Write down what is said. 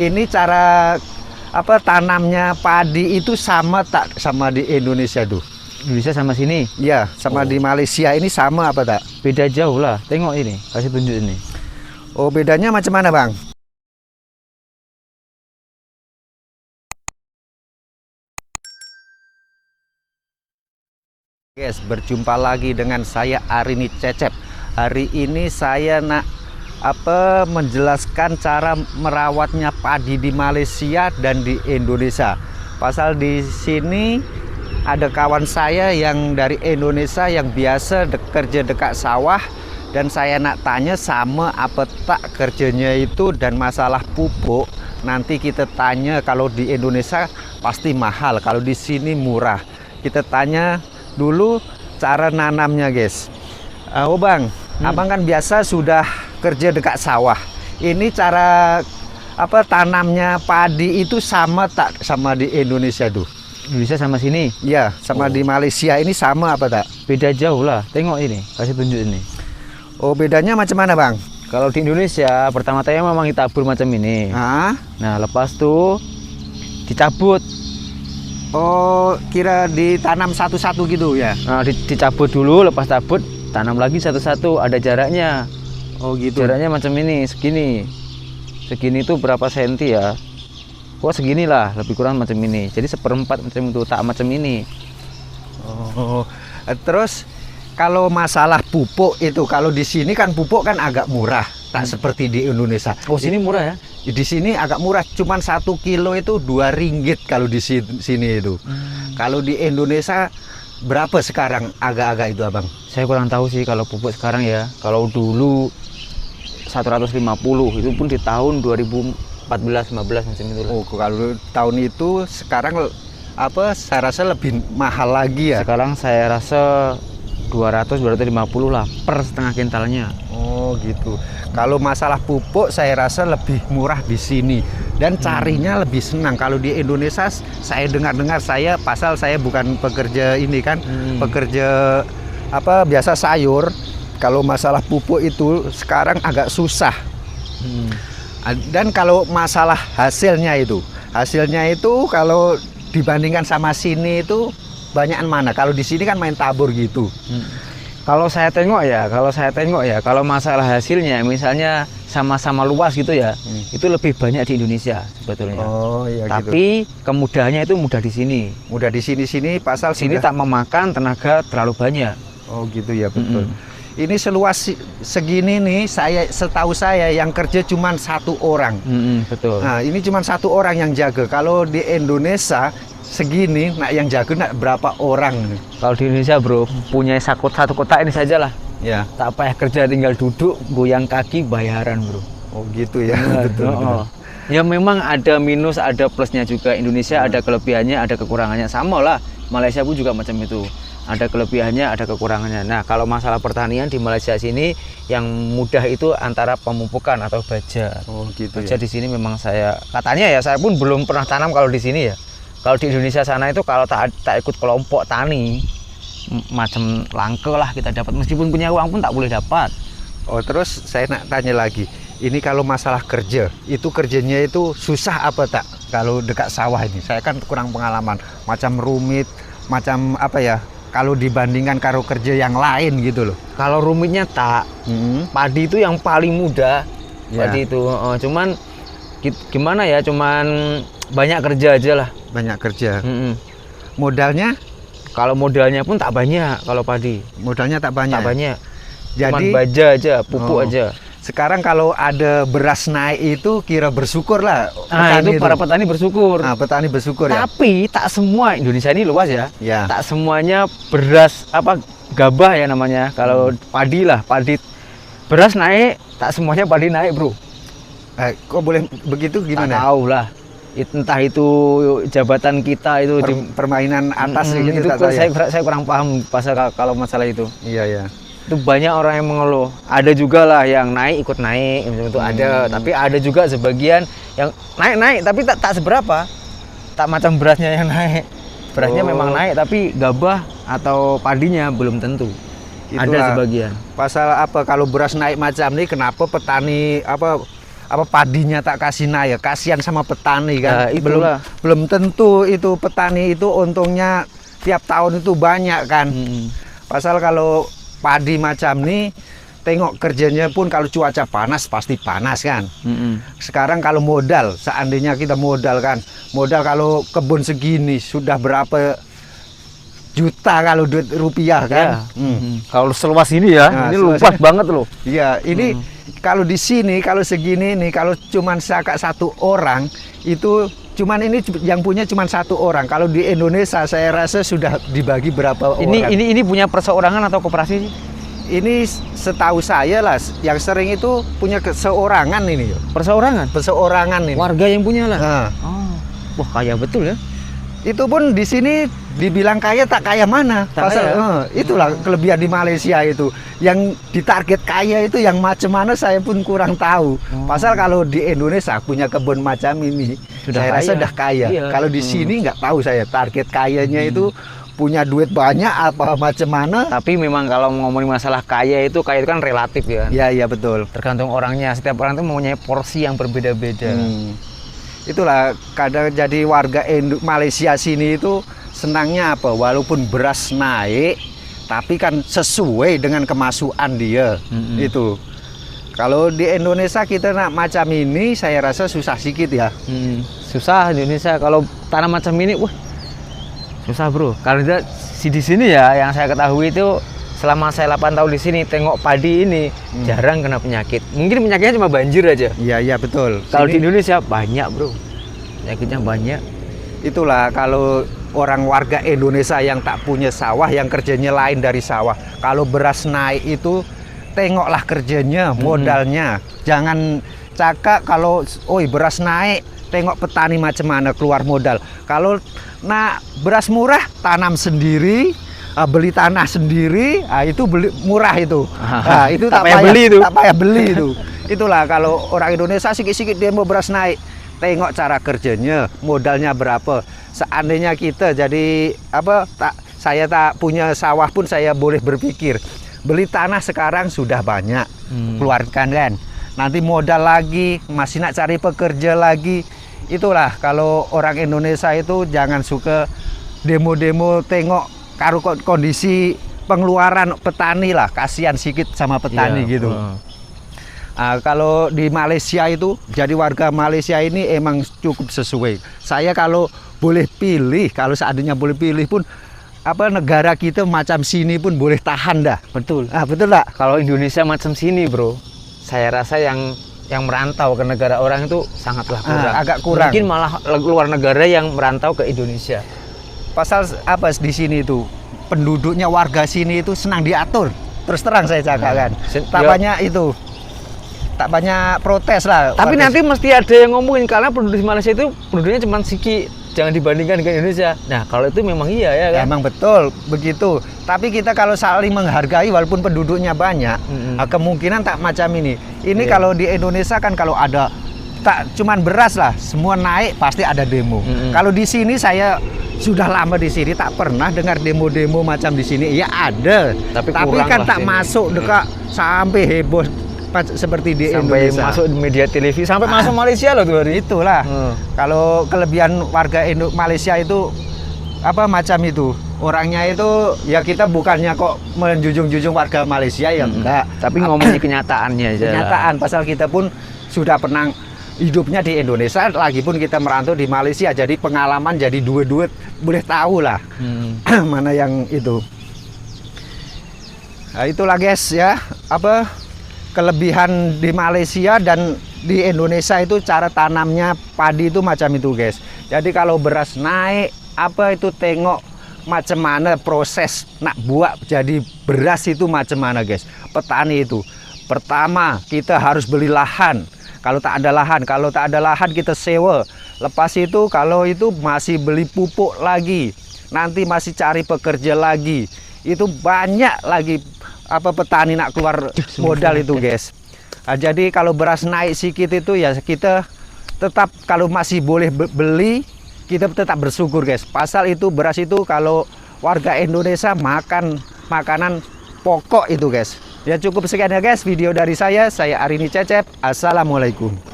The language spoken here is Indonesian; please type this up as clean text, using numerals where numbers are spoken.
Ini cara tanamnya padi itu sama tak sama di Indonesia tuh? Indonesia sama sini? Ya, sama di Malaysia ini sama apa tak? Beda jauh lah. Tengok ini, kasih tunjuk ini. Oh, bedanya macam mana, Bang? Guys, berjumpa lagi dengan saya Arini Cecep. Hari ini saya nak menjelaskan cara merawatnya padi di Malaysia dan di Indonesia. Pasal di sini ada kawan saya yang dari Indonesia yang biasa kerja dekat sawah, dan saya nak tanya sama apa tak kerjanya itu dan masalah pupuk. Nanti kita tanya, kalau di Indonesia pasti mahal, kalau di sini murah. Kita tanya dulu cara nanamnya, guys. Oh Bang, Abang kan biasa sudah kerja dekat sawah. Ini cara tanamnya padi itu sama tak sama di Indonesia tuh? Indonesia sama sini? Ya, sama di Malaysia ini sama apa tak? Beda jauh lah. Tengok ini, kasih tunjuk ini. Oh, bedanya macam mana, Bang? Kalau di Indonesia pertama-tama memang ditabur macam ini. Nah, lepas tuh dicabut. Oh, kira ditanam satu-satu gitu ya? Nah, dicabut dulu, lepas cabut tanam lagi satu-satu, ada jaraknya. Oh gitu. Jaraknya macam ini, segini. Segini itu berapa senti ya? Wah, segini lah, lebih kurang macam ini. Jadi seperempat macam itu, tak macam ini. Oh, terus kalau masalah pupuk itu, kalau di sini kan pupuk kan agak murah, tak seperti di Indonesia. Oh, sini murah ya? Di sini agak murah, cuman 1 kilo itu 2 ringgit kalau di sini itu. Kalau di Indonesia berapa sekarang agak-agak itu, Abang? Saya kurang tahu sih kalau pupuk sekarang ya. Kalau dulu 150, itu pun di tahun 2014-15 macam itu. Oh, kalau tahun itu sekarang saya rasa lebih mahal lagi ya. Sekarang saya rasa 200-250 lah per setengah kintalnya. Oh gitu. Kalau masalah pupuk saya rasa lebih murah di sini dan carinya lebih senang. Kalau di Indonesia saya dengar-dengar, pasal saya bukan pekerja ini kan, pekerja biasa sayur. Kalau masalah pupuk itu sekarang agak susah. Dan kalau masalah hasilnya itu kalau dibandingkan sama sini itu banyakan mana? Kalau di sini kan main tabur gitu. Kalau saya tengok ya, kalau masalah hasilnya, misalnya sama-sama luas gitu ya, itu lebih banyak di Indonesia sebetulnya. Oh iya. Tapi gitu. Kemudahannya itu mudah di sini. Mudah di sini pasal sini tak memakan tenaga terlalu banyak. Oh gitu ya, betul. Ini seluas segini nih, setahu saya yang kerja cuma 1 orang. Betul. Nah, ini cuma 1 orang yang jaga. Kalau di Indonesia segini, yang jaga berapa orang? Kalau di Indonesia, bro, punya satu kotak ini saja lah. Ya. Tak payah kerja, tinggal duduk, goyang kaki, bayaran, bro. Oh gitu ya. Betul. Ya memang ada minus, ada plusnya juga. Indonesia ada kelebihannya, ada kekurangannya. Sama lah, Malaysia pun juga macam itu. Ada kelebihannya, ada kekurangannya. Nah, kalau masalah pertanian di Malaysia sini yang mudah itu antara pemupukan atau baja. Oh gitu. Baja di sini memang saya pun belum pernah tanam kalau di sini ya. Kalau di Indonesia sana itu kalau tak ikut kelompok tani, macam langka lah kita dapat, meskipun punya uang pun tak boleh dapat. Oh, terus saya nak tanya lagi. Ini kalau masalah kerja, itu kerjanya itu susah apa tak? Kalau dekat sawah ini, saya kan kurang pengalaman. Macam rumit, macam kalau dibandingkan karo kerja yang lain gitu loh. Kalau rumitnya tak, padi itu yang paling mudah. Padi itu, cuman gimana ya, cuman banyak kerja aja lah. Banyak kerja. Modalnya? Kalau modalnya pun tak banyak kalau padi. Modalnya tak banyak? Tak banyak. Jadi cuman baja aja, pupuk aja. Sekarang kalau ada beras naik itu kira bersyukur lah. Itu para petani bersyukur. Nah, petani bersyukur ya. Tapi tak semua, Indonesia ini luas ya. Ya. Tak semuanya beras gabah ya namanya. Kalau padi lah, beras naik, tak semuanya padi naik, bro. Kok boleh begitu, gimana? Tak tahu lah. Entah itu jabatan kita itu di permainan atas gitu. Itu saya kurang paham pasal kalau masalah itu. Iya ya. Itu banyak orang yang mengeluh. Ada juga lah yang naik ikut naik, itu ada. Tapi ada juga sebagian yang naik tapi tak seberapa. Tak macam berasnya yang naik. Berasnya memang naik, tapi gabah atau padinya belum tentu. Itulah, ada sebagian. Pasal kalau beras naik macam ini, kenapa petani apa padinya tak kasih naik, ya kasihan sama petani kan. Ya, belum itulah. belum tentu itu petani itu untungnya tiap tahun itu banyak kan. Pasal kalau padi macam ini, tengok kerjanya pun kalau cuaca panas pasti panas kan. Sekarang kalau modal, seandainya kita modal kan, modal kalau kebun segini sudah berapa juta kalau duit rupiah kan. Kalau seluas ini ya, Nah, ini seluas luas ini. banget loh. Iya, ini kalau di sini kalau segini nih, kalau cuman kakak satu orang itu cuman ini yang punya cuman satu orang. Kalau di Indonesia saya rasa sudah dibagi berapa orang. Ini punya perseorangan atau koperasi sih? Ini setahu saya lah, yang sering itu punya seorangan ini. Perseorangan? Perseorangan ini. Warga yang punya lah. Nah, Oh, wah kaya betul ya. itu pun di sini dibilang kaya tak kaya mana. Tak kaya. Itulah kelebihan di Malaysia itu. Yang ditarget kaya itu yang macam mana saya pun kurang tahu. Pasal kalau di Indonesia punya kebun macam ini, Sudah saya kaya. rasa sudah kaya. Iya. Kalau di sini nggak tahu saya target kayanya itu punya duit banyak apa macam mana. Tapi memang kalau ngomongin masalah kaya itu kan relatif ya. Ya, iya betul. Tergantung orangnya. Setiap orang itu mempunyai porsi yang berbeda-beda. Itulah kadang jadi warga Malaysia sini itu senangnya apa, walaupun beras naik tapi kan sesuai dengan kemasukan dia. Itu kalau di Indonesia kita nak macam ini saya rasa susah sedikit ya. Susah di Indonesia kalau tanam macam ini, wah susah bro. Kalau di sini ya yang saya ketahui itu selama saya 8 tahun di sini tengok padi ini jarang kena penyakit. Mungkin penyakitnya cuma banjir aja. Iya betul. Kalau di Sini, Indonesia banyak bro, penyakitnya banyak. itulah kalau orang warga Indonesia yang tak punya sawah, yang kerjanya lain dari sawah. Kalau beras naik itu tengoklah kerjanya, modalnya. Jangan cakap kalau beras naik, tengok petani macam mana keluar modal. Kalau beras murah tanam sendiri, beli tanah sendiri, itu beli murah itu. Itu Tak payah beli itu. Tak payah beli itu. Itulah kalau orang Indonesia sikit-sikit dia mau beras naik. Tengok cara kerjanya, modalnya berapa. Seandainya kita jadi saya tak punya sawah pun saya boleh berpikir beli tanah sekarang sudah banyak, keluarkan kan. Nanti modal lagi, masih nak cari pekerja lagi. Itulah kalau orang Indonesia itu jangan suka demo-demo tengok karo kondisi pengeluaran petani lah, kasihan sedikit sama petani gitu. Kalau di Malaysia itu jadi warga Malaysia ini emang cukup sesuai. Saya kalau boleh pilih, kalau seandainya boleh pilih pun negara kita macam sini pun boleh tahan dah. Betul. Betul tak? Kalau Indonesia macam sini bro, saya rasa yang merantau ke negara orang itu sangatlah kurang. Agak kurang. Mungkin malah luar negara yang merantau ke Indonesia. Pasal di sini itu penduduknya warga sini itu senang diatur. Terus terang saya cakap kan. Tak banyak protes lah. Tapi nanti mesti ada yang ngomongin karena penduduk di Malaysia itu penduduknya cuma sedikit, jangan dibandingkan dengan Indonesia. Nah kalau itu memang iya ya kan. Emang betul begitu. Tapi kita kalau saling menghargai walaupun penduduknya banyak, kemungkinan tak macam ini. Ini kalau di Indonesia kan kalau ada tak cuman beras lah, semua naik pasti ada demo. Kalau di sini saya sudah lama di sini tak pernah dengar demo-demo macam di sini. Ya ada, tapi kan tak sini masuk dekat sampai heboh seperti di sampai Indonesia. Masuk di media televisi sampai masuk Malaysia loh tuh hari. Itulah. Kalau kelebihan warga Malaysia itu macam itu. Orangnya itu ya kita bukannya kok menjunjung-junjung warga Malaysia ya enggak, tapi ngomongin kenyataannya aja. Kenyataan pasal kita pun sudah pernah hidupnya di Indonesia, lagi pun kita merantau di Malaysia, jadi pengalaman jadi dua-dua boleh tahu lah mana yang itu. Nah, itulah guys ya, kelebihan di Malaysia dan di Indonesia itu cara tanamnya padi itu macam itu guys. Jadi kalau beras naik itu tengok macam mana proses nak buat jadi beras itu macam mana guys. Petani itu pertama kita harus beli lahan. Kalau tak ada lahan kita sewa. Lepas itu kalau itu masih beli pupuk lagi, nanti masih cari pekerja lagi. Itu banyak lagi petani nak keluar modal itu guys. Jadi kalau beras naik sedikit itu ya kita tetap kalau masih boleh beli, kita tetap bersyukur guys. Pasal itu beras itu kalau warga Indonesia makan makanan pokok itu guys. Ya cukup sekian ya guys video dari saya Arini Cecep. Assalamualaikum.